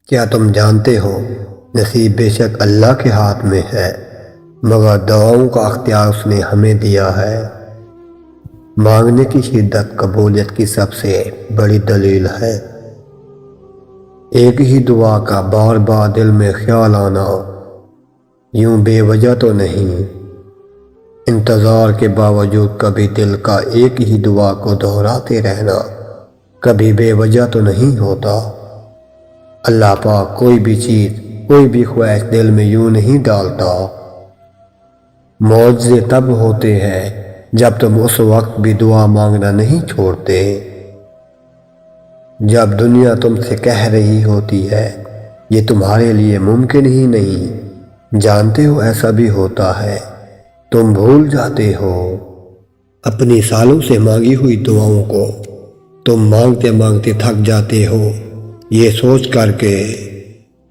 کیا تم جانتے ہو نصیب بے شک اللہ کے ہاتھ میں ہے، مگر دعاؤں کا اختیار اس نے ہمیں دیا ہے۔ مانگنے کی شدت قبولیت کی سب سے بڑی دلیل ہے۔ ایک ہی دعا کا بار بار دل میں خیال آنا یوں بے وجہ تو نہیں۔ انتظار کے باوجود کبھی دل کا ایک ہی دعا کو دہراتے رہنا کبھی بے وجہ تو نہیں ہوتا۔ اللہ پاک کوئی بھی چیز، کوئی بھی خواہش دل میں یوں نہیں ڈالتا۔ معجزے تب ہوتے ہیں جب تم اس وقت بھی دعا مانگنا نہیں چھوڑتے، جب دنیا تم سے کہہ رہی ہوتی ہے یہ تمہارے لیے ممکن ہی نہیں۔ جانتے ہو ایسا بھی ہوتا ہے، تم بھول جاتے ہو اپنی سالوں سے مانگی ہوئی دعاؤں کو۔ تم مانگتے مانگتے تھک جاتے ہو یہ سوچ کر کے،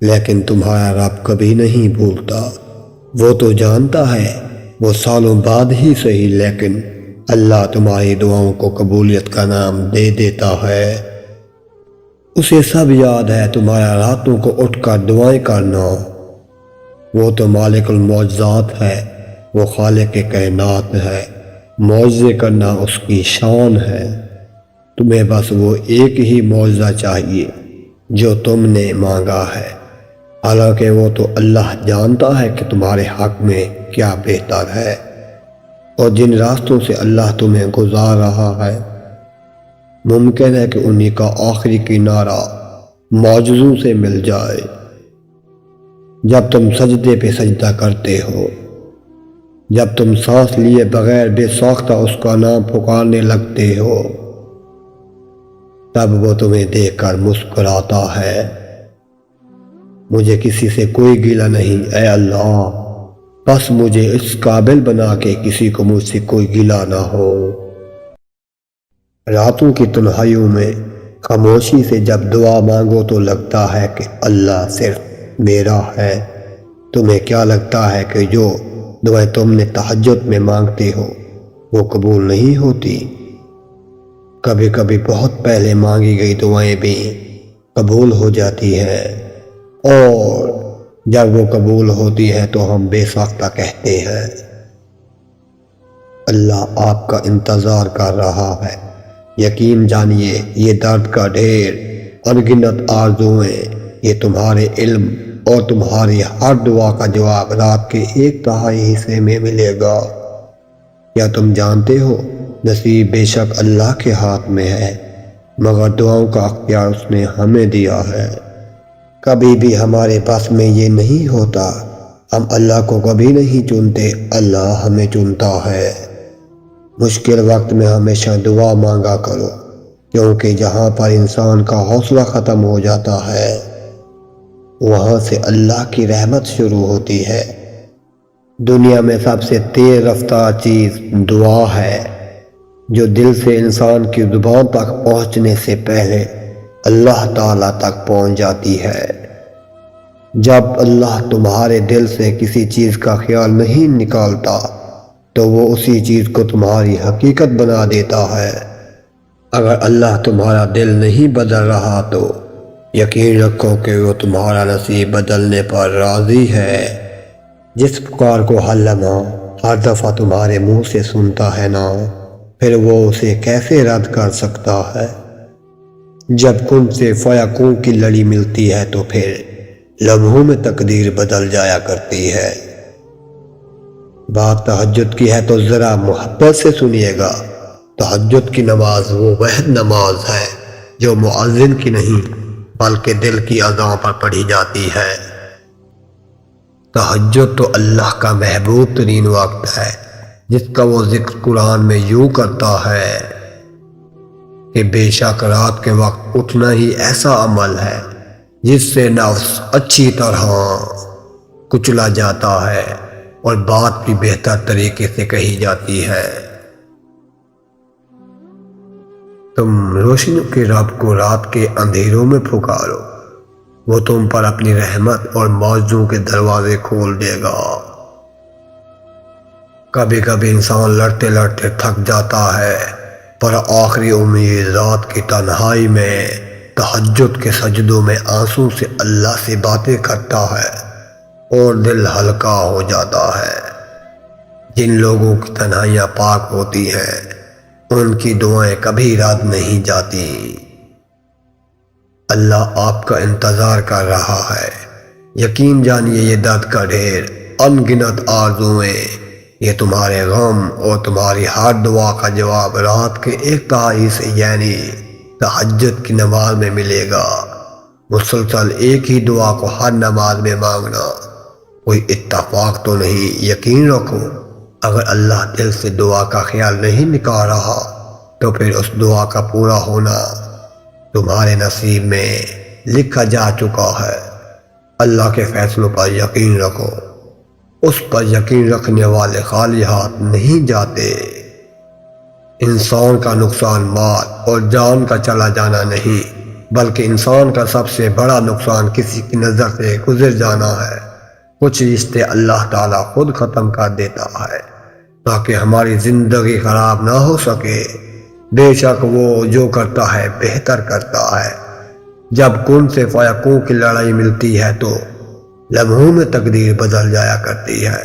لیکن تمہارا رب کبھی نہیں بھولتا۔ وہ تو جانتا ہے وہ سالوں بعد ہی صحیح، لیکن اللہ تمہاری دعاؤں کو قبولیت کا نام دے دیتا ہے۔ اسے سب یاد ہے تمہارا راتوں کو اٹھ کر دعائیں کرنا۔ وہ تو مالک المعجزات ہے، وہ خالق کائنات ہے، معجزے کرنا اس کی شان ہے۔ تمہیں بس وہ ایک ہی معجزہ چاہیے جو تم نے مانگا ہے، حالانکہ وہ تو اللہ جانتا ہے کہ تمہارے حق میں کیا بہتر ہے، اور جن راستوں سے اللہ تمہیں گزار رہا ہے ممکن ہے کہ انہی کا آخری کنارہ معجزوں سے مل جائے۔ جب تم سجدے پہ سجدہ کرتے ہو، جب تم سانس لیے بغیر بے ساختہ اس کا نام پکارنے لگتے ہو، تب وہ تمہیں دیکھ کر مسکراتا ہے۔ مجھے کسی سے کوئی گلہ نہیں اے اللہ، بس مجھے اس قابل بنا کہ کسی کو مجھ سے کوئی گلہ نہ ہو۔ راتوں کی تنہائیوں میں خاموشی سے جب دعا مانگو تو لگتا ہے کہ اللہ صرف میرا ہے۔ تمہیں کیا لگتا ہے کہ جو دعائیں تم نے تہجد میں مانگتے ہو وہ قبول نہیں ہوتی؟ کبھی کبھی بہت پہلے مانگی گئی دعائیں بھی قبول ہو جاتی ہیں، اور جب وہ قبول ہوتی ہے تو ہم بے ساختہ کہتے ہیں اللہ آپ کا انتظار کر رہا ہے۔ یقین جانیے یہ درد کا ڈھیر، انگنت آرزوئیں، یہ تمہارے علم اور تمہاری ہر دعا کا جواب رات کے 1/3 حصے میں ملے گا۔ کیا تم جانتے ہو نصیب بے شک اللہ کے ہاتھ میں ہے، مگر دعاؤں کا اختیار اس نے ہمیں دیا ہے۔ کبھی بھی ہمارے پاس میں یہ نہیں ہوتا، ہم اللہ کو کبھی نہیں چنتے، اللہ ہمیں چنتا ہے۔ مشکل وقت میں ہمیشہ دعا مانگا کرو، کیونکہ جہاں پر انسان کا حوصلہ ختم ہو جاتا ہے وہاں سے اللہ کی رحمت شروع ہوتی ہے۔ دنیا میں سب سے تیز رفتار چیز دعا ہے، جو دل سے انسان کی زبان تک پہنچنے سے پہلے اللہ تعالیٰ تک پہنچ جاتی ہے۔ جب اللہ تمہارے دل سے کسی چیز کا خیال نہیں نکالتا تو وہ اسی چیز کو تمہاری حقیقت بنا دیتا ہے۔ اگر اللہ تمہارا دل نہیں بدل رہا تو یقین رکھو کہ وہ تمہارا نصیب بدلنے پر راضی ہے۔ جس پکار کو ہر لمحہ ہر دفعہ تمہارے منہ سے سنتا ہے نا، پھر وہ اسے کیسے رد کر سکتا ہے؟ جب کن سے فیکون کی لڑی ملتی ہے تو پھر لمحوں میں تقدیر بدل جایا کرتی ہے۔ بات تہجد کی ہے تو ذرا محبت سے سنیے گا۔ تہجد کی نماز وہ واحد نماز ہے جو مؤذن کی نہیں بلکہ دل کی اذان پر پڑھی جاتی ہے۔ تہجد تو اللہ کا محبوب ترین وقت ہے، جس کا وہ ذکر قرآن میں یوں کرتا ہے کہ بے شک رات کے وقت اٹھنا ہی ایسا عمل ہے جس سے نفس اچھی طرح کچلا جاتا ہے اور بات بھی بہتر طریقے سے کہی جاتی ہے۔ تم روشنیوں کے رب کو رات کے اندھیروں میں پکارو، وہ تم پر اپنی رحمت اور معجزوں کے دروازے کھول دے گا۔ کبھی کبھی انسان لڑتے لڑتے تھک جاتا ہے، پر آخری امید رات کی تنہائی میں تہجد کے سجدوں میں آنسو سے اللہ سے باتیں کرتا ہے اور دل ہلکا ہو جاتا ہے۔ جن لوگوں کی تنہائیاں پاک ہوتی ہیں ان کی دعائیں کبھی رد نہیں جاتی۔ اللہ آپ کا انتظار کر رہا ہے، یقین جانیے یہ درد کا ڈھیر، ان گنت آرزوئیں، یہ تمہارے غم اور تمہاری ہر دعا کا جواب رات کے 1/3 سے یعنی تہجد کی نماز میں ملے گا۔ مسلسل ایک ہی دعا کو ہر نماز میں مانگنا کوئی اتفاق تو نہیں، یقین رکھو اگر اللہ دل سے دعا کا خیال نہیں نکال رہا تو پھر اس دعا کا پورا ہونا تمہارے نصیب میں لکھا جا چکا ہے۔ اللہ کے فیصلوں پر یقین رکھو، اس پر یقین رکھنے والے خالی ہاتھ نہیں جاتے۔ انسان کا نقصان مال اور جان کا چلا جانا نہیں، بلکہ انسان کا سب سے بڑا نقصان کسی کی نظر سے گزر جانا ہے۔ کچھ رشتے اللہ تعالیٰ خود ختم کر دیتا ہے تاکہ ہماری زندگی خراب نہ ہو سکے۔ بے شک وہ جو کرتا ہے بہتر کرتا ہے۔ جب کن سے فیکون کی لڑائی ملتی ہے تو لمحوں میں تقدیر بدل جایا کرتی ہے۔